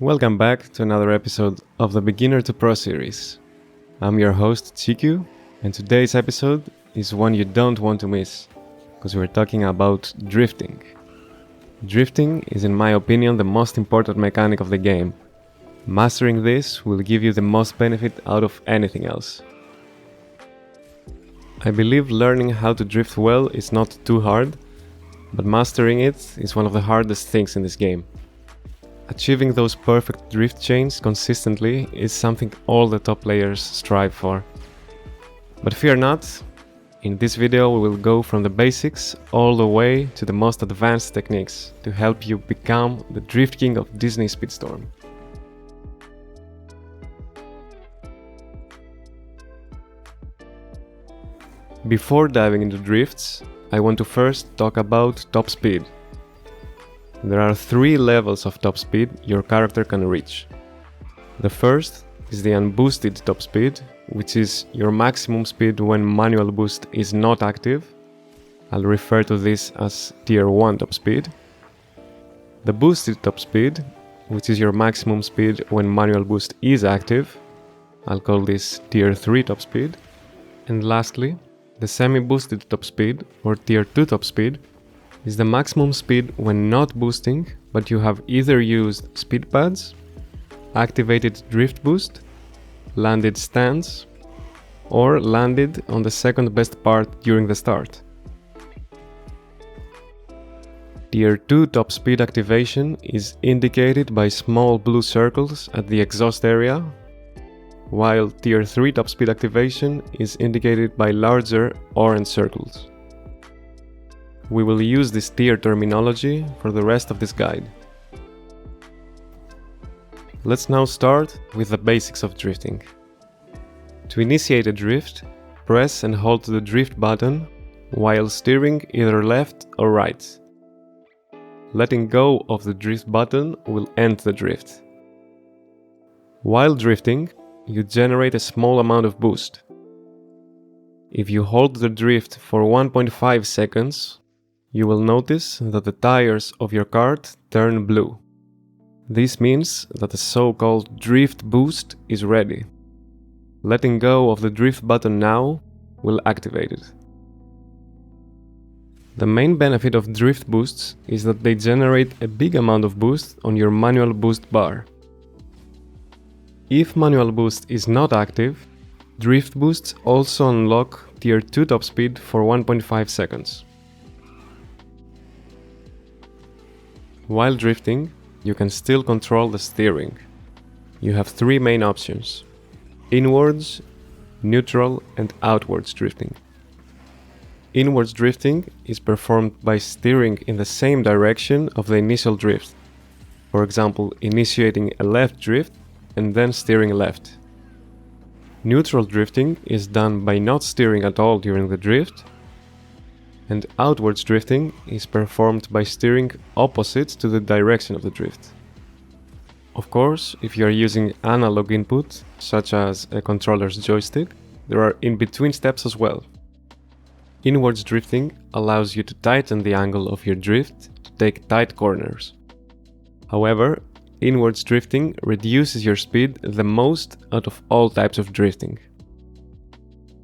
Welcome back to another episode of the Beginner to Pro series. I'm your host Chiku, and today's episode is one you don't want to miss, because we're talking about drifting. Drifting is, in my opinion, the most important mechanic of the game. Mastering this will give you the most benefit out of anything else. I believe learning how to drift well is not too hard, but mastering it is one of the hardest things in this game. Achieving those perfect drift chains consistently is something all the top players strive for. But fear not, in this video we will go from the basics all the way to the most advanced techniques to help you become the Drift King of Disney Speedstorm. Before diving into drifts, I want to first talk about top speed. There are 3 levels of top speed your character can reach. The first is the unboosted top speed, which is your maximum speed when manual boost is not active. I'll refer to this as tier 1 top speed. The boosted top speed, which is your maximum speed when manual boost is active. I'll call this tier 3 top speed. And lastly, the semi-boosted top speed, or tier 2 top speed, is the maximum speed when not boosting, but you have either used speed pads, activated drift boost, landed stands, or landed on the second best part during the start. Tier 2 top speed activation is indicated by small blue circles at the exhaust area, while Tier 3 top speed activation is indicated by larger orange circles. We will use this tier terminology for the rest of this guide. Let's now start with the basics of drifting. To initiate a drift, press and hold the drift button while steering either left or right. Letting go of the drift button will end the drift. While drifting, you generate a small amount of boost. If you hold the drift for 1.5 seconds, you will notice that the tires of your kart turn blue. This means that the so-called drift boost is ready. Letting go of the drift button now will activate it. The main benefit of drift boosts is that they generate a big amount of boost on your manual boost bar. If manual boost is not active, drift boosts also unlock tier 2 top speed for 1.5 seconds. While drifting, you can still control the steering. You have 3 main options: inwards, neutral, and outwards drifting. Inwards drifting is performed by steering in the same direction of the initial drift. For example, initiating a left drift and then steering left. Neutral drifting is done by not steering at all during the drift, and outwards drifting is performed by steering opposite to the direction of the drift. Of course, if you are using analog input, such as a controller's joystick, there are in-between steps as well. Inwards drifting allows you to tighten the angle of your drift to take tight corners. However, inwards drifting reduces your speed the most out of all types of drifting.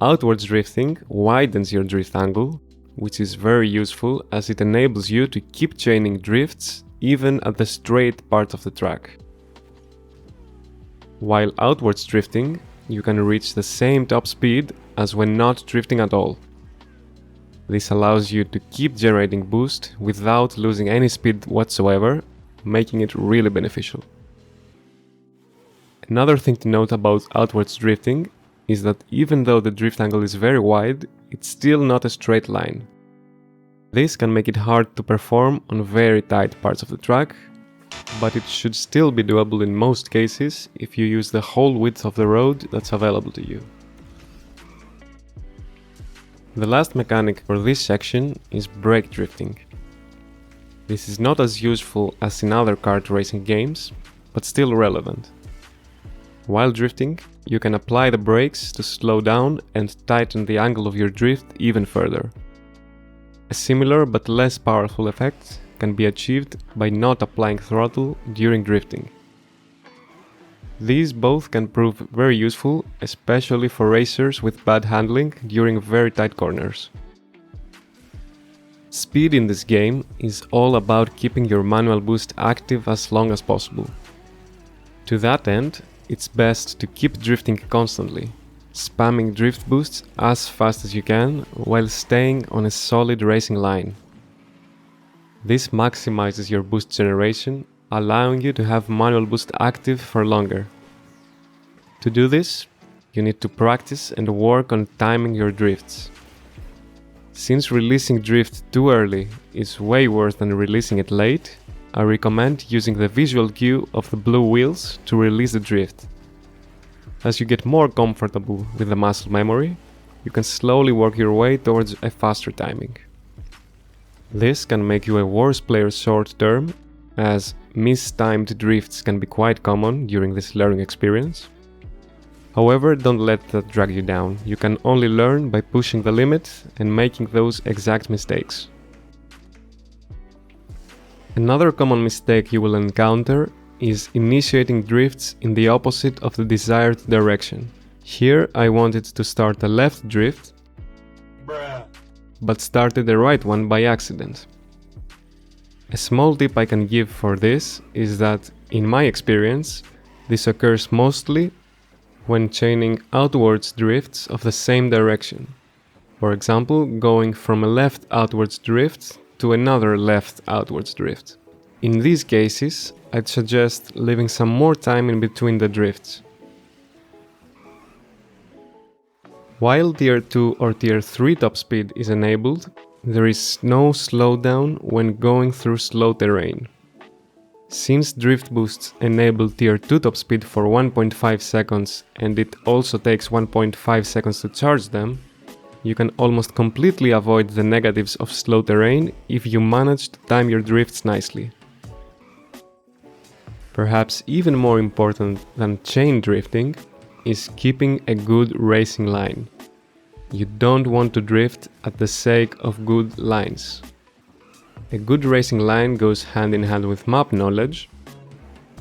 Outwards drifting widens your drift angle, which is very useful as it enables you to keep chaining drifts even at the straight part of the track. While outwards drifting, you can reach the same top speed as when not drifting at all. This allows you to keep generating boost without losing any speed whatsoever, making it really beneficial. Another thing to note about outwards drifting is that even though the drift angle is very wide, it's still not a straight line. This can make it hard to perform on very tight parts of the track, but it should still be doable in most cases if you use the whole width of the road that's available to you. The last mechanic for this section is brake drifting. This is not as useful as in other kart racing games, but still relevant. While drifting, you can apply the brakes to slow down and tighten the angle of your drift even further. A similar but less powerful effect can be achieved by not applying throttle during drifting. These both can prove very useful, especially for racers with bad handling during very tight corners. Speed in this game is all about keeping your manual boost active as long as possible. To that end, it's best to keep drifting constantly, spamming drift boosts as fast as you can while staying on a solid racing line. This maximizes your boost generation, allowing you to have manual boost active for longer. To do this, you need to practice and work on timing your drifts. Since releasing drift too early is way worse than releasing it late, I recommend using the visual cue of the blue wheels to release the drift. As you get more comfortable with the muscle memory, you can slowly work your way towards a faster timing. This can make you a worse player short term, as mistimed drifts can be quite common during this learning experience. However, don't let that drag you down. You can only learn by pushing the limit and making those exact mistakes. Another common mistake you will encounter is initiating drifts in the opposite of the desired direction. Here I wanted to start a left drift, but started the right one by accident. A small tip I can give for this is that, in my experience, this occurs mostly when chaining outwards drifts of the same direction. For example, going from a left outwards drift to another left outwards drift. In these cases, I'd suggest leaving some more time in between the drifts. While Tier 2 or Tier 3 top speed is enabled, there is no slowdown when going through slow terrain. Since drift boosts enable Tier 2 top speed for 1.5 seconds and it also takes 1.5 seconds to charge them, you can almost completely avoid the negatives of slow terrain if you manage to time your drifts nicely. Perhaps even more important than chain drifting is keeping a good racing line. You don't want to drift at the sake of good lines. A good racing line goes hand in hand with map knowledge.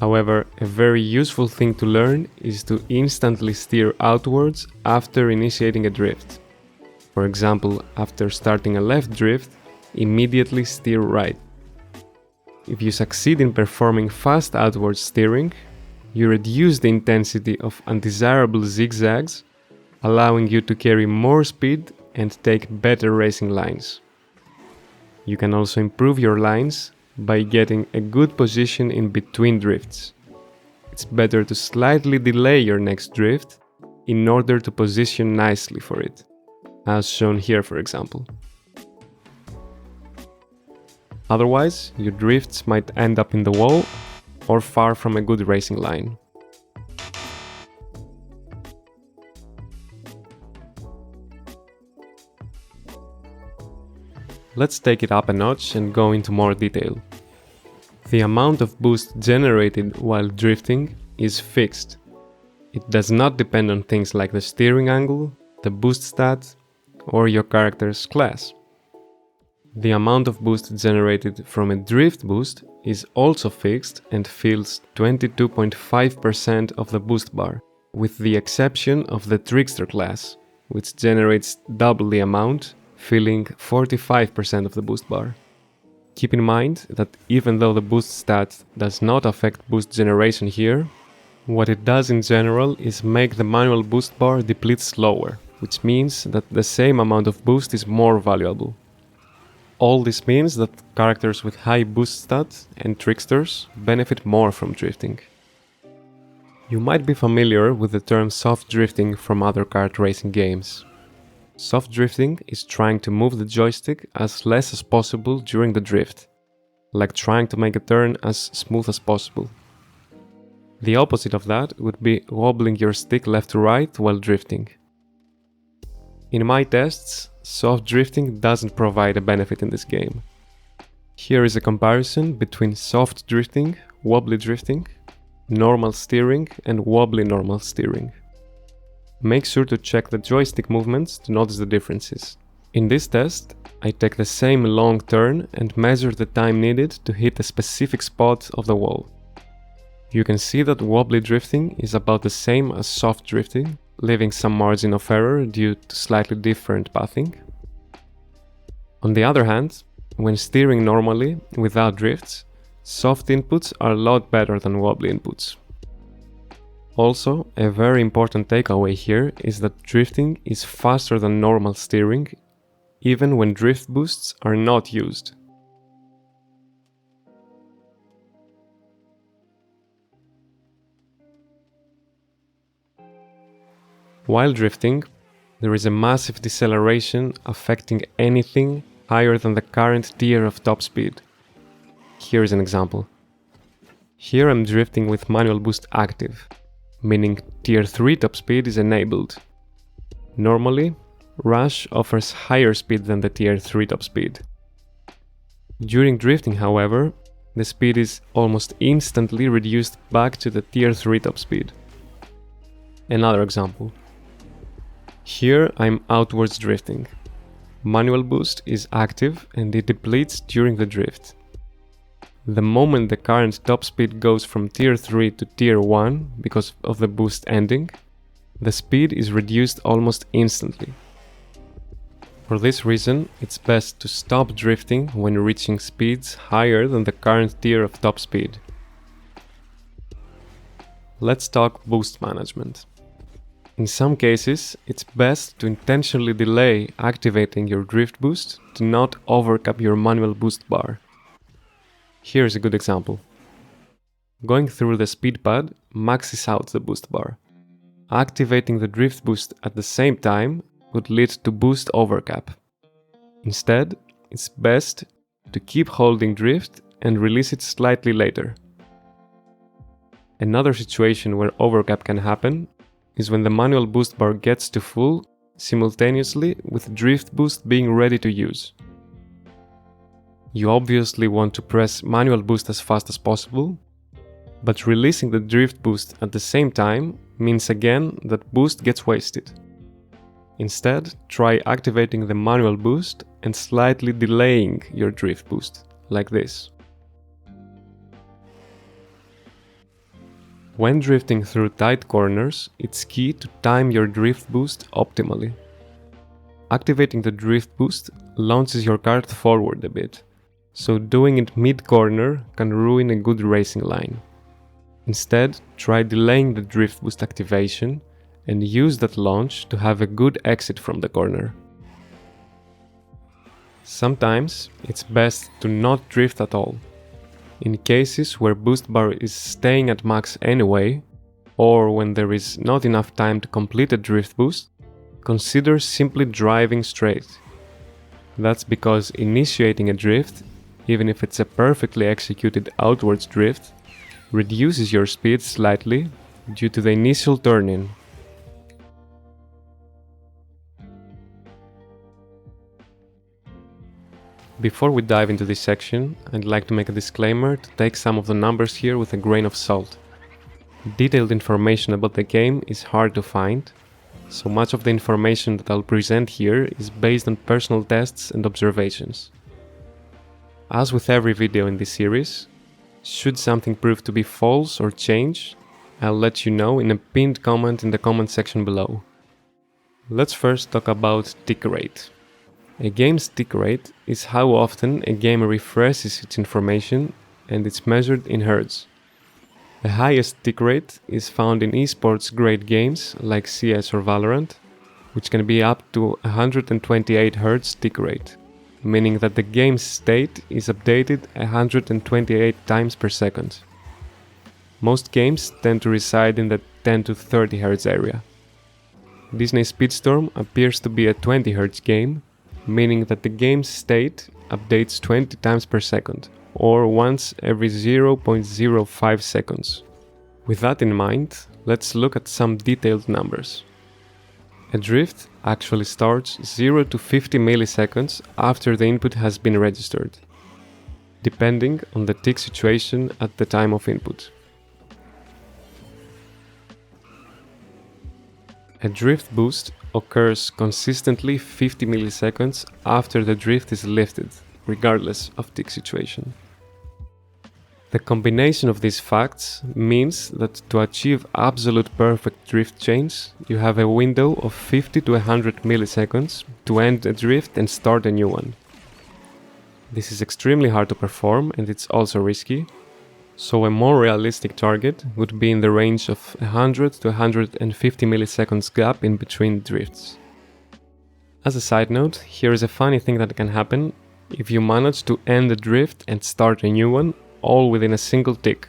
However, a very useful thing to learn is to instantly steer outwards after initiating a drift. For example, after starting a left drift, immediately steer right. If you succeed in performing fast outward steering, you reduce the intensity of undesirable zigzags, allowing you to carry more speed and take better racing lines. You can also improve your lines by getting a good position in between drifts. It's better to slightly delay your next drift in order to position nicely for it, as shown here for example. Otherwise, your drifts might end up in the wall or far from a good racing line. Let's take it up a notch and go into more detail. The amount of boost generated while drifting is fixed. It does not depend on things like the steering angle, the boost stat, or your character's class. The amount of boost generated from a drift boost is also fixed and fills 22.5% of the boost bar, with the exception of the Trickster class, which generates double the amount, filling 45% of the boost bar. Keep in mind that even though the boost stat does not affect boost generation here, what it does in general is make the manual boost bar deplete slower, which means that the same amount of boost is more valuable. All this means that characters with high boost stats and tricksters benefit more from drifting. You might be familiar with the term soft drifting from other kart racing games. Soft drifting is trying to move the joystick as less as possible during the drift, like trying to make a turn as smooth as possible. The opposite of that would be wobbling your stick left to right while drifting. In my tests, soft drifting doesn't provide a benefit in this game. Here is a comparison between soft drifting, wobbly drifting, normal steering, and wobbly normal steering. Make sure to check the joystick movements to notice the differences. In this test, I take the same long turn and measure the time needed to hit a specific spot of the wall. You can see that wobbly drifting is about the same as soft drifting, leaving some margin of error due to slightly different pathing. On the other hand, when steering normally, without drifts, soft inputs are a lot better than wobbly inputs. Also, a very important takeaway here is that drifting is faster than normal steering, even when drift boosts are not used. While drifting, there is a massive deceleration affecting anything higher than the current tier of top speed. Here is an example. Here I'm drifting with manual boost active, meaning tier 3 top speed is enabled. Normally, Rush offers higher speed than the tier 3 top speed. During drifting, however, the speed is almost instantly reduced back to the tier 3 top speed. Another example. Here I'm outwards drifting. Manual boost is active and it depletes during the drift. The moment the current top speed goes from tier 3 to tier 1 because of the boost ending, the speed is reduced almost instantly. For this reason, it's best to stop drifting when reaching speeds higher than the current tier of top speed. Let's talk boost management. In some cases, it's best to intentionally delay activating your drift boost to not overcap your manual boost bar. Here's a good example. Going through the speed pad maxes out the boost bar. Activating the drift boost at the same time would lead to boost overcap. Instead, it's best to keep holding drift and release it slightly later. Another situation where overcap can happen is when the manual boost bar gets to full simultaneously with drift boost being ready to use. You obviously want to press manual boost as fast as possible, but releasing the drift boost at the same time means again that boost gets wasted. Instead, try activating the manual boost and slightly delaying your drift boost, like this. When drifting through tight corners, it's key to time your drift boost optimally. Activating the drift boost launches your kart forward a bit, so doing it mid-corner can ruin a good racing line. Instead, try delaying the drift boost activation and use that launch to have a good exit from the corner. Sometimes it's best to not drift at all. In cases where boost bar is staying at max anyway, or when there is not enough time to complete a drift boost, consider simply driving straight. That's because initiating a drift, even if it's a perfectly executed outwards drift, reduces your speed slightly due to the initial turn-in. Before we dive into this section, I'd like to make a disclaimer to take some of the numbers here with a grain of salt. Detailed information about the game is hard to find, so much of the information that I'll present here is based on personal tests and observations. As with every video in this series, should something prove to be false or change, I'll let you know in a pinned comment in the comment section below. Let's first talk about tick rate. A game's tick rate is how often a game refreshes its information, and it's measured in hertz. The highest tick rate is found in esports grade games like CS or Valorant, which can be up to 128 Hz tick rate, meaning that the game's state is updated 128 times per second. Most games tend to reside in the 10 to 30 Hz area. Disney Speedstorm appears to be a 20 Hz game, meaning that the game's state updates 20 times per second, or once every 0.05 seconds. With that in mind, let's look at some detailed numbers. A drift actually starts 0 to 50 milliseconds after the input has been registered, depending on the tick situation at the time of input. A drift boost occurs consistently 50 milliseconds after the drift is lifted, regardless of tick situation. The combination of these facts means that to achieve absolute perfect drift chains, you have a window of 50 to 100 milliseconds to end a drift and start a new one. This is extremely hard to perform and it's also risky, so a more realistic target would be in the range of 100 to 150 milliseconds gap in between drifts. As a side note, here is a funny thing that can happen if you manage to end a drift and start a new one, all within a single tick.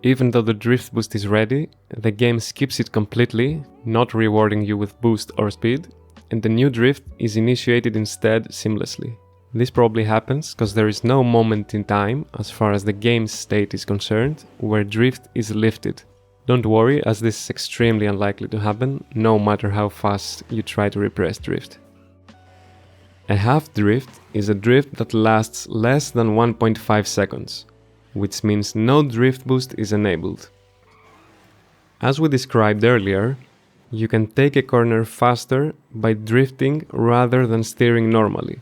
Even though the drift boost is ready, the game skips it completely, not rewarding you with boost or speed, and the new drift is initiated instead seamlessly. This probably happens because there is no moment in time, as far as the game's state is concerned, where drift is lifted. Don't worry, as this is extremely unlikely to happen, no matter how fast you try to repress drift. A half drift is a drift that lasts less than 1.5 seconds, which means no drift boost is enabled. As we described earlier, you can take a corner faster by drifting rather than steering normally.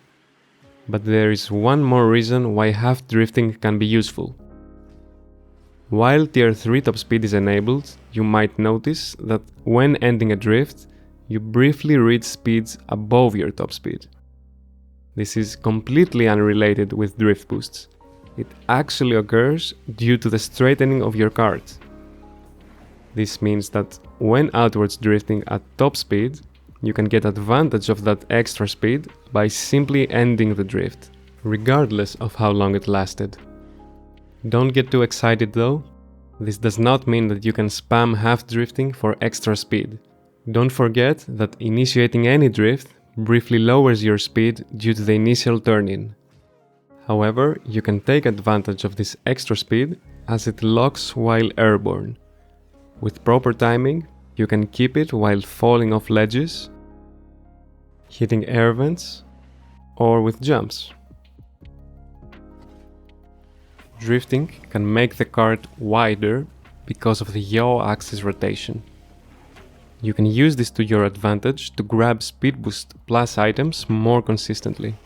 But there is one more reason why half drifting can be useful. While Tier 3 top speed is enabled, you might notice that when ending a drift, you briefly reach speeds above your top speed. This is completely unrelated with drift boosts. It actually occurs due to the straightening of your kart. This means that when outwards drifting at top speed, you can get advantage of that extra speed by simply ending the drift, regardless of how long it lasted. Don't get too excited though. This does not mean that you can spam half drifting for extra speed. Don't forget that initiating any drift briefly lowers your speed due to the initial turn-in. However, you can take advantage of this extra speed as it locks while airborne. With proper timing, you can keep it while falling off ledges, hitting air vents, or with jumps. Drifting can make the kart wider because of the yaw axis rotation. You can use this to your advantage to grab speed boost plus items more consistently.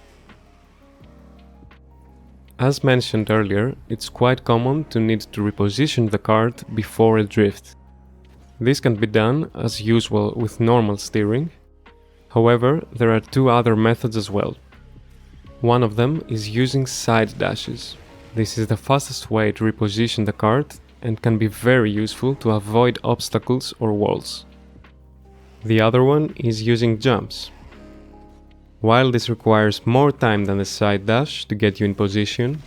As mentioned earlier, it's quite common to need to reposition the kart before a drift. This can be done as usual with normal steering. However, there are two other methods as well. One of them is using side dashes. This is the fastest way to reposition the kart and can be very useful to avoid obstacles or walls. The other one is using jumps. While this requires more time than the side dash to get you in position,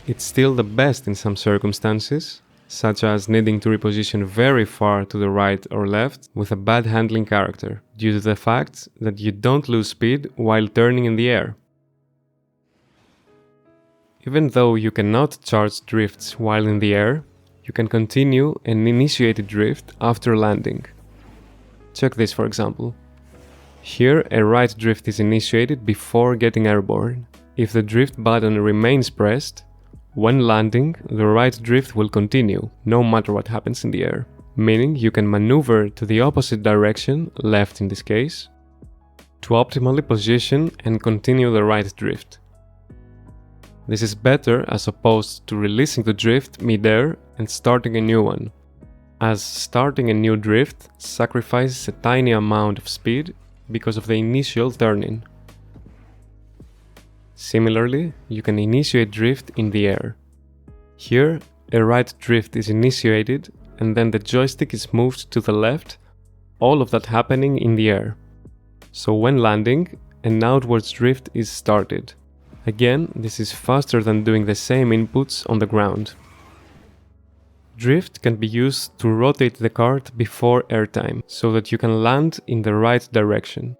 it's still the best in some circumstances, such as needing to reposition very far to the right or left with a bad handling character, due to the fact that you don't lose speed while turning in the air. Even though you cannot charge drifts while in the air, you can continue an initiated drift after landing. Check this for example. Here a right drift is initiated before getting airborne. If the drift button remains pressed, when landing, the right drift will continue, no matter what happens in the air, meaning you can maneuver to the opposite direction, left in this case, to optimally position and continue the right drift. This is better as opposed to releasing the drift mid-air and starting a new one, as starting a new drift sacrifices a tiny amount of speed because of the initial turn-in. Similarly, you can initiate drift in the air. Here, a right drift is initiated and then the joystick is moved to the left, all of that happening in the air. So when landing, an outwards drift is started. Again, this is faster than doing the same inputs on the ground. Drift can be used to rotate the kart before airtime, so that you can land in the right direction.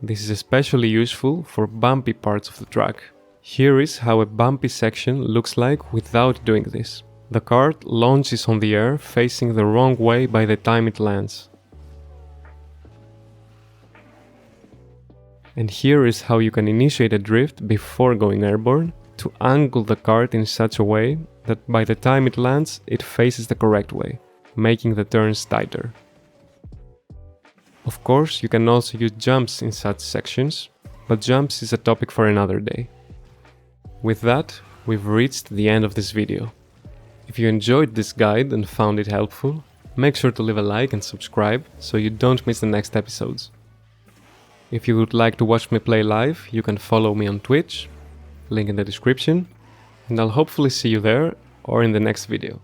This is especially useful for bumpy parts of the track. Here is how a bumpy section looks like without doing this. The kart launches on the air facing the wrong way by the time it lands. And here is how you can initiate a drift before going airborne to angle the kart in such a way that by the time it lands, it faces the correct way, making the turns tighter. Of course, you can also use jumps in such sections, but jumps is a topic for another day. With that, we've reached the end of this video. If you enjoyed this guide and found it helpful, make sure to leave a like and subscribe so you don't miss the next episodes. If you would like to watch me play live, you can follow me on Twitch, link in the description, and I'll hopefully see you there or in the next video.